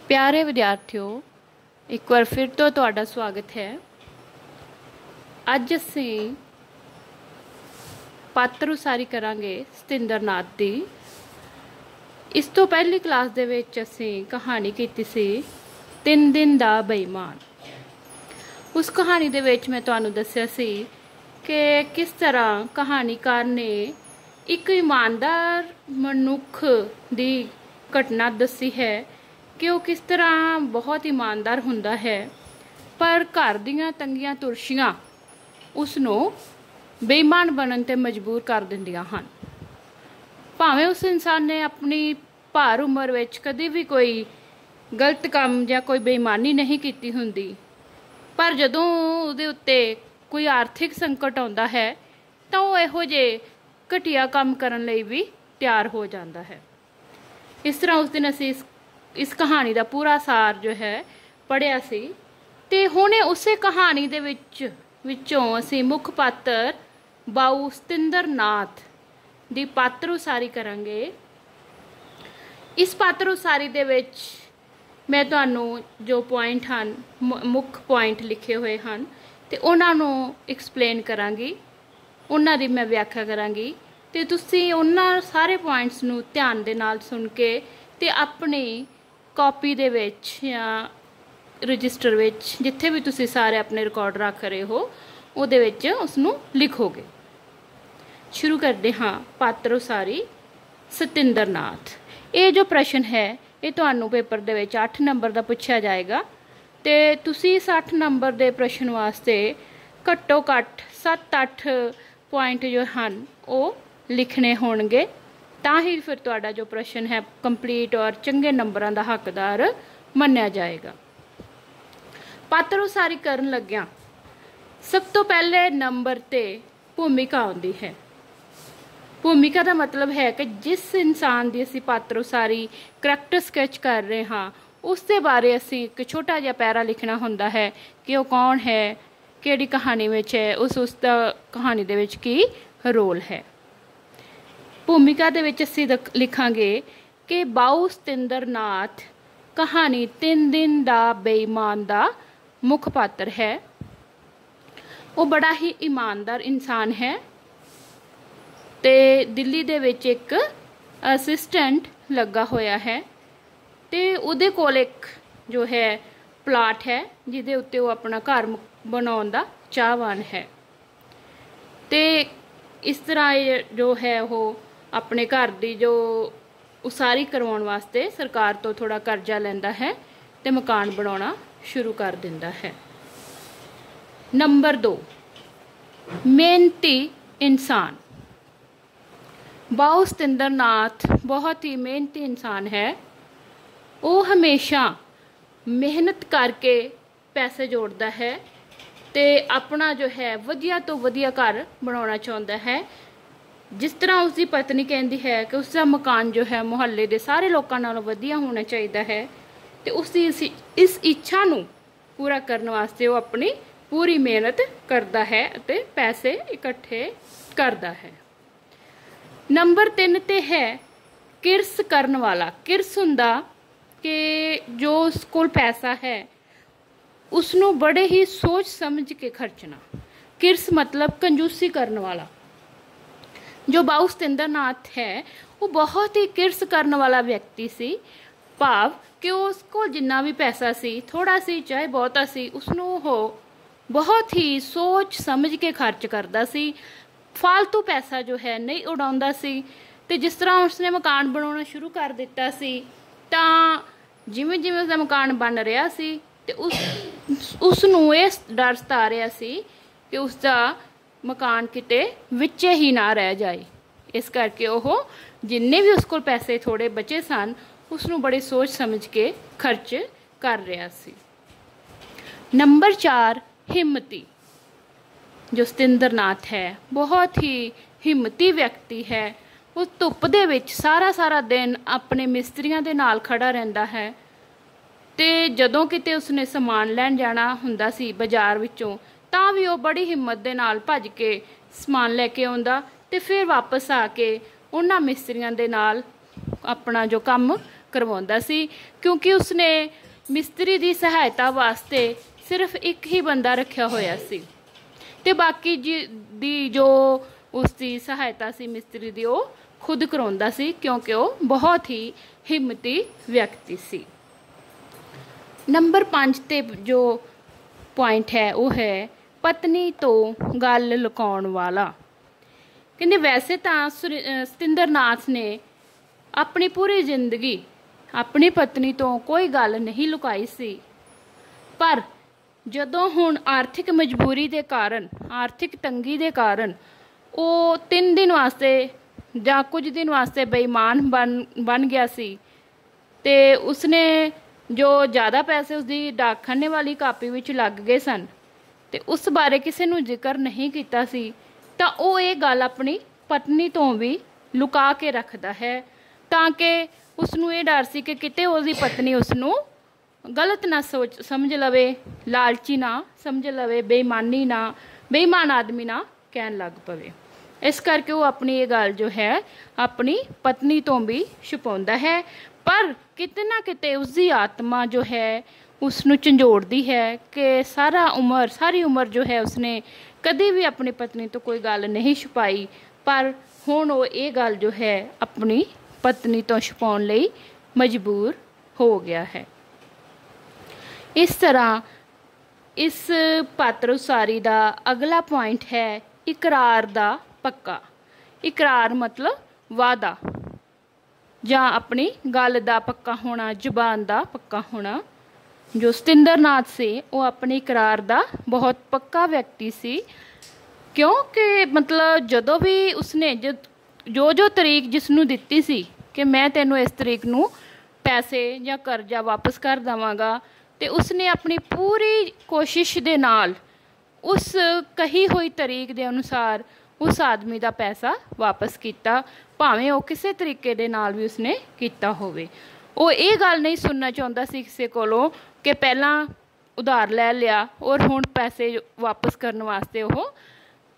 प्यारे विद्यार्थियों, एक बार फिर तो तुहाडा स्वागत है। अज असीं पात्र उसारी करांगे सतिंदर नाथ दी। इस तो पहली क्लास दे विच असीं कहानी कीती सी 3 दिन दा बेईमान। उस कहानी दे विच मैं तुहानूं दस्सिया सी कि किस तरह कहानीकार ने एक ईमानदार मनुख दी घटना दसी है कि वो किस तरह बहुत ईमानदार हुंदा है, पर घर दियां तंगियां तुरशियां उसनों बेईमान बनन ते मजबूर कर दिंदियां हन। भावें उस इंसान ने अपनी भार उम्र विच कदी भी कोई गलत काम या कोई बेईमानी नहीं कीती हुंदी, पर जदों उहदे उत्ते कोई आर्थिक संकट आउंदा है तां वो इहो जिहे घटिया काम करन लई भी तैयार हो जांदा है। इस तरह उस दिन असीं इस कहानी का पूरा सार जो है पढ़िया सी ते हुणे उसे कहानी दे विचों असीं मुख पात्र बाऊ सतिंदर नाथ दी पात्र उसारी करांगे। इस पात्र उसारी दे विच मैं तुहानूं जो पॉइंट हन मुख पॉइंट लिखे हुए हैं ते उन्हां नूं एक्सप्लेन करांगी, उन्हां दी मैं व्याख्या करांगी ते तुसीं उन्हां सारे पॉइंट्स नूं ध्यान दे नाल सुन के ते अपनी कॉपी दे विच या रजिस्टर विच जिथे भी तुसी सारे अपने रिकॉर्ड रख रहे हो उहदे विच उसनूं लिखोगे। शुरू करते हाँ पात्र उसारी सतिंदर नाथ। ये जो प्रश्न है ये तुहानूं पेपर दे विच 8 नंबर का पूछा जाएगा ते तुसी इस 8 नंबर के प्रश्न वास्ते घट्टो घट्ट 7-8 पॉइंट जो हैं वो लिखने होणगे, तां ही फिर तुहाडा जो प्रश्न है कंप्लीट और चंगे नंबरां दा हकदार मन्निया जाएगा। पात्र उसारी करन लग्या सब तो पहले नंबर ते भूमिका आउंदी है। भूमिका का मतलब है कि जिस इंसान की असीं पात्र उसारी करैक्टर स्कैच कर रहे हाँ उसके बारे असीं एक छोटा जिहा पैरा लिखना हुंदा है कि वो कौन है, किहड़ी कहानी विच है, उसका कहानी दे विच की रोल है। भूमिका दे विच असीं लिखांगे कि बाऊ सतिंदर नाथ कहानी 3 दिन दा बेईमान दा मुख पात्र है। वो बड़ा ही ईमानदार इंसान है ते दिल्ली दे विच एक असिस्टेंट लगा होया है ते उहदे कोल एक जो है प्लाट है जिहदे उत्ते वो अपना घर बनाउण दा चाहवान है ते इस तरह जो है वो अपने घर की जो उसारी करवाउण वास्ते सरकार तो थोड़ा कर्जा लैंदा है ते मकान बनाउणा शुरू कर दिंदा है। नंबर 2 मेहनती इंसान। बाऊ सतिंदर नाथ बहुत ही मेहनती इंसान है। वो हमेशा मेहनत करके पैसे जोड़ता है ते अपना जो है वधिया तो वधिया घर बनाउणा चाहुंदा है। जिस तरह उसकी पत्नी कहती है कि उसका मकान जो है मुहल्ले के सारे लोगों नालों वधिया होना चाहिए है तो उसकी इस इच्छा नूं पूरा करने वास्ते वो अपनी पूरी मेहनत करता है ते पैसे इकट्ठे करता है। नंबर 3 ते है किरस करन वाला। किरस हुंदा कि जो उस कोल पैसा है उसनों बड़े ही सोच समझ के खर्चना। किरस मतलब कंजूसी करने वाला। जो बाऊ सतिंदर नाथ है वो बहुत ही किरस करने वाला व्यक्ति सी, भाव कि उसको जिन्ना भी पैसा सी थोड़ा सी चाहे बहुता सी उसनों हो बहुत ही सोच समझ के खर्च करता सी। फालतू पैसा जो है नहीं उड़ाउंदा सी ते जिस तरह उसने मकान बनाना शुरू कर दिता सी तां जिवें जिवें उसका मकान बन रहा सी ते उसनूं ये डर सता रहा सी कि उसका मकान किते विचे ही ना रह जाए। इस करके वो जिन्ने भी उसको पैसे थोड़े बचे सन उसनूं बड़ी सोच समझ के खर्च कर रहा सी। नंबर 4 हिम्मती। जो सतिंदर नाथ है बहुत ही हिम्मती व्यक्ति है। वो धुप दे विच सारा दिन अपने मिस्त्रियां दे नाल खड़ा रहिंदा है ते जदों किते उसने समान लैण जाना हुंदा सी बाजार विचों तां भी वो बड़ी हिम्मत दे नाल भज के समान लैके आउंदा ते फिर वापस आके उन्हां मिस्त्रियां दे नाल अपना जो काम करवाउंदा सी, क्योंकि उसने मिस्त्री की सहायता वास्ते सिर्फ एक ही बंदा रखा होया सी ते बाकी दी जो उसकी सहायता सी मिस्त्री दी वो खुद कराउंदा सी, क्योंकि वो बहुत ही हिम्मती व्यक्ति सी। नंबर 5 ते जो पॉइंट है वो है पत्नी तो गल लुकाउण वाला। कहंदे वैसे तो सतिंदर नाथ ने अपनी पूरी जिंदगी अपनी पत्नी तो कोई गल नहीं लुकाई सी, पर जदों हुण आर्थिक मजबूरी के कारण, आर्थिक तंगी के कारण वो 3 दिन वास्ते ਜਾਂ कुछ दिन वास्ते बेईमान बन गया सी ते उसने जो ज़्यादा पैसे उसकी डाकखाने वाली कापी विच लग गए सन ते उस बारे किसी नूं जिक्र नहीं किया सी, तां वो ये गल अपनी पत्नी तो भी लुका के रखता है ताकि उसनूं ये डर सी कि किते उसकी पत्नी उसनूं गलत ना समझ लवे, लालची ना समझ लवे, बेईमान आदमी ना कहन लग पवे। इस करके वो अपनी ये गल जो है अपनी पत्नी तो भी छुपाउंदा है, पर किते ना किते उसकी आत्मा जो है उसनूं झंझोड़दी है कि सारी उम्र जो है उसने कभी भी अपनी पत्नी तो कोई गल नहीं छुपाई, पर हुण वो ये गल जो है अपनी पत्नी तो छुपाउण लई मजबूर हो गया है। इस तरह इस पात्र उसारी का अगला पॉइंट है इकरार दा पक्का। इकरार मतलब वादा जां अपनी गल दा पक्का होना, जुबान दा पक्का होना। जो सतिंदर नाथ से वो अपने इकरार दा बहुत पक्का व्यक्ति सी, क्योंकि मतलब जदों भी उसने जो तरीक जिसनूं दित्ती सी कि मैं तैनूं इस तरीक नूं पैसे या करजा वापस कर देवांगा, ते उसने अपनी पूरी कोशिश दे नाल उस कही हुई तरीक दे अनुसार उस आदमी का पैसा वापस किया, भावें वो किसी तरीके दे नाल भी उसने किया होवे। वो ये गल नहीं सुनना चाहता सी किसी कोलों कि पहला उधार ले लिया और हुण पैसे वापस करने वास्ते वो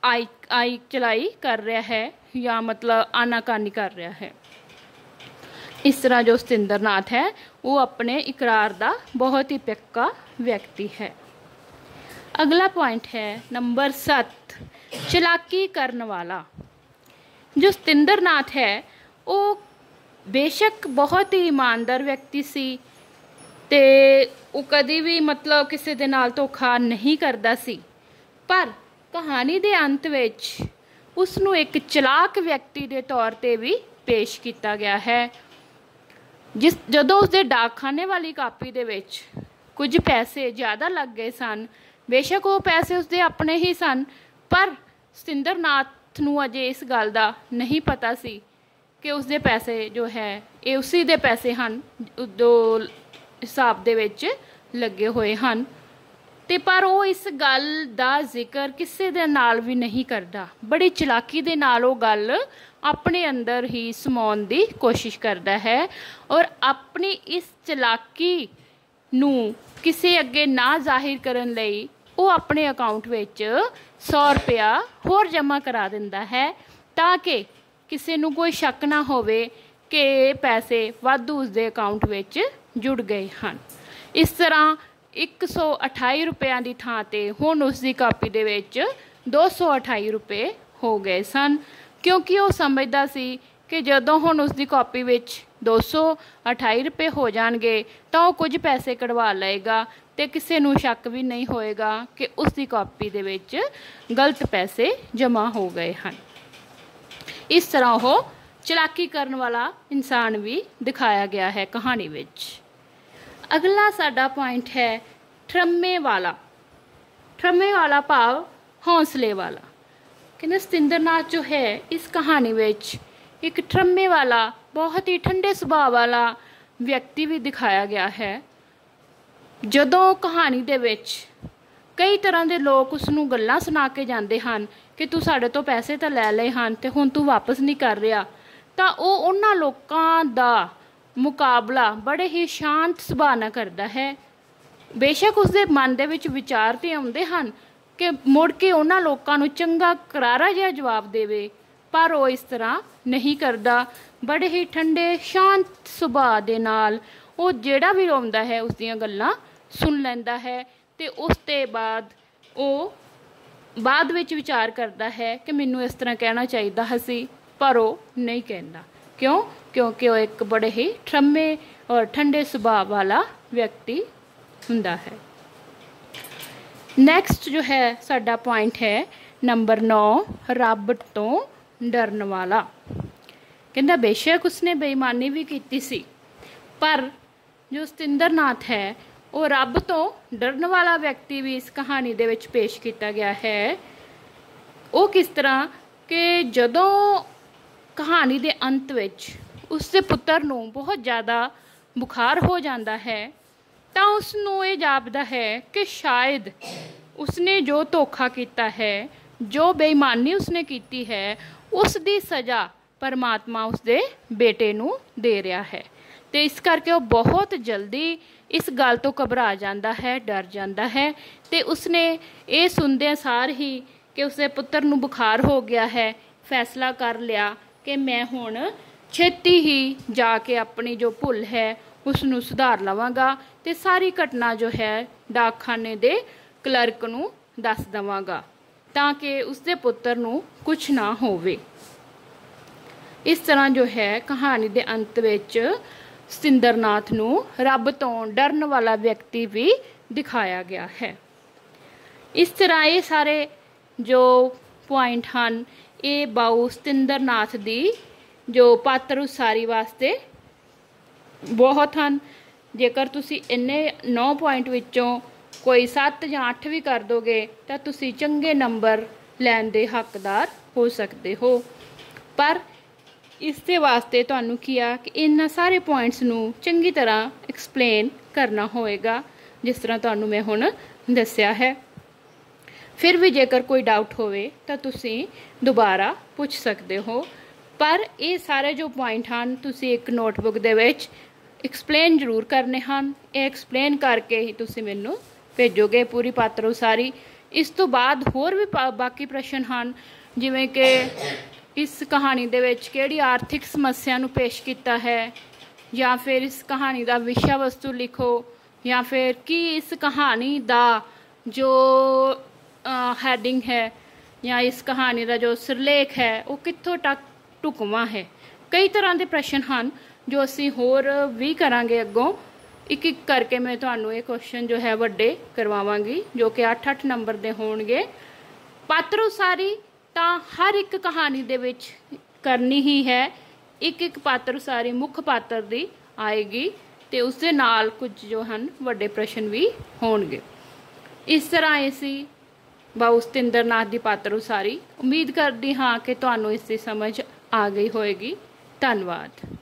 आई चलाई कर रहा है या मतलब आनाकानी कर रहा है। इस तरह जो सतिंदर नाथ है वो अपने इकरार का बहुत ही पक्का व्यक्ति है। अगला पॉइंट है नंबर 7 चलाकी करने वाला। जो सतिंदर नाथ है वो बेशक बहुत ही ईमानदार व्यक्ति सी ते वो कभी भी मतलब किसी दे नाल धोखा नहीं करता सी, पर कहानी के अंत विच उसनूं एक चलाक व्यक्ति के तौर पर भी पेश किया गया है। जदों उसके डाकखाने वाली कापी दे विच कुछ पैसे ज़्यादा लग गए सन, बेशक वो पैसे उसके अपने ही सन, पर सतिंदर नाथ नूं अजे इस गल का नहीं पता सी कि उसके पैसे जो है ये उसी दे पैसे हैं जो हिसाब दे विच लगे हुए हैं, ते पर वो इस गल का जिक्र किसी दे नाल भी नहीं करता। बड़ी चलाकी दे नाल वो गल अपने अंदर ही समाउण दी कोशिश करता है और अपनी इस चलाकी नूं किसी अगे ना जाहिर करन लई वो अपने अकाउंट विच 100 रुपया होर जमा करा दिंदा है ताकि किसी नूं कोई शक ना होवे कि पैसे वाधू उसके अकाउंट विच जुड़ गए हैं। इस तरह 128 रुपया की थां ते हुण उसकी कापी दे विच 228 रुपये हो गए सन, क्योंकि वो समझदा सी कि जदों हुण उसकी कापी विच 228 रुपये हो जाएंगे तो वो कुछ पैसे कढ़वा लेगा ते किसी नूं शक भी नहीं होएगा कि उसकी कापी दे विच गलत पैसे जमा हो गए हैं। इस तरह वो चलाकी करने वाला इंसान भी दिखाया गया है कहानी विच। अगला साडा पॉइंट है ठरम्मे वाला। ठरम्मे वाला भाव हौसले वाला। कहते सतिंदर नाथ जो है इस कहानी विच एक ठरम्मे वाला बहुत ही ठंडे सुभाव वाला व्यक्ति भी दिखाया गया है। जदों कहानी दे विच कई तरह के लोग उसनूं गल्लां सुना के जाते हैं कि तू साडे तो पैसे तो लै लए हैं ते हुण तू वापस नहीं कर रहा, तो वह उन्हां लोकां दा मुकाबला बड़े ही शांत सुभाव नाल करदा है। बेशक उसके मन दे विच विचार तो आउंदे हैं कि मुड़ के उन्हां लोकां नूं चंगा करारा जिहा जवाब देवे, पर वो इस तरह नहीं करता। बड़े ही ठंडे शांत सुभाਅ दे नाल वो ਜਿਹੜਾ भी ਆਉਂਦਾ है उसदियां गल्लां सुन लैंदा है ते उस ते बाद वो बाद विच विचार करता है कि मैनू इस तरह कहना चाहिए सी, पर वो नहीं कहता। क्यों? क्योंकि वो एक बड़े ही ठरमे और ठंडे सुभाਅ वाला व्यक्ति हुंदा है। नैक्सट जो है साडा पॉइंट है नंबर 9, रब तो डरन वाला। कहता बेशक उसने बेईमानी भी की सी, पर जो सतिंदर नाथ है वो रब तो डरन वाला व्यक्ति भी इस कहानी दे विच पेश किया गया है। वो किस तरह कि जदों कहानी दे अंत विच उसके पुत्र नूं बहुत ज़्यादा बुखार हो जाता है, तो उसनूं ये जापदा है कि शायद उसने जो धोखा किया है, जो बेईमानी उसने की है, उसकी सज़ा परमात्मा उसके बेटे नूं दे रहा है। तो इस करके वो बहुत जल्दी इस गल तो घबरा जाता है, डर जाता है। तो उसने ये सुनदे सार ही कि उसके पुत्र नूं बुखार हो गया है, फैसला कर लिया कि मैं हुण छेती ही जाके अपनी जो भुल है उसनूं सुधार लवांगा ते सारी घटना जो है डाकखाने दे क्लर्क नूं दस देवांगा ताकि उसके पुत्र नूं कुछ ना होवे। इस तरह जो है कहानी के अंत विच सतिंदर नाथ नूं रब तो डरन वाला व्यक्ति भी दिखाया गया है। इस तरह ये सारे जो पॉइंट हैं ये बाऊ सतिंदर नाथ दी जो पात्र उसारी वास्ते बहुत हैं। जेकर तुसी इन्ने 9 पॉइंट विचों कोई 7 या 8 भी कर दोगे तो तुसी चंगे नंबर लैण दे हकदार हो सकते हो। पर इसके वास्ते तुहानू किया कि इन्हां सारे पॉइंट्स नू चंगी तरह एक्सप्लेन करना होएगा, जिस तरह तुहानू मैं हुण दस्सिया है। फिर भी जेकर कोई डाउट होवे तो तुसी दोबारा पूछ सकते हो। पर ये सारे जो पॉइंट हैं तुसी एक नोटबुक दे विच एक्सप्लेन जरूर करने हैं। ये एक्सप्लेन करके ही तुसी मैनू भेजोगे पूरी पात्र उसारी। इस तो बाद होर भी बाकी प्रश्न हैं, जिवें कि इस कहानी दे विच किहड़ी आर्थिक समस्या नूं पेश किया है, या फिर इस कहानी का विषय वस्तु लिखो, या फिर कि इस कहानी का जो हैडिंग है या इस कहानी का जो सिरलेख है वो कित्थों तक ढुकवां है। कई तरह के प्रश्न हैं जो असी होर भी करांगे अगों। एक एक करके मैं तुहानू ये क्वेश्चन जो है वड्डे करवावांगी, जो कि 8-8 नंबर के होणगे। पात्र उसारी तां हर एक कहानी दे विच करनी ही है। एक एक पात्र उसारी मुख पात्र दी आएगी तो उसके नाल कुछ जो हैं वड्डे प्रश्न भी होणगे। इस तरह असी बाऊ सतिंदर नाथ की पात्र उसारी उम्मीद करती हाँ कि तुहानू इसकी समझ आ गई होएगी। धन्यवाद।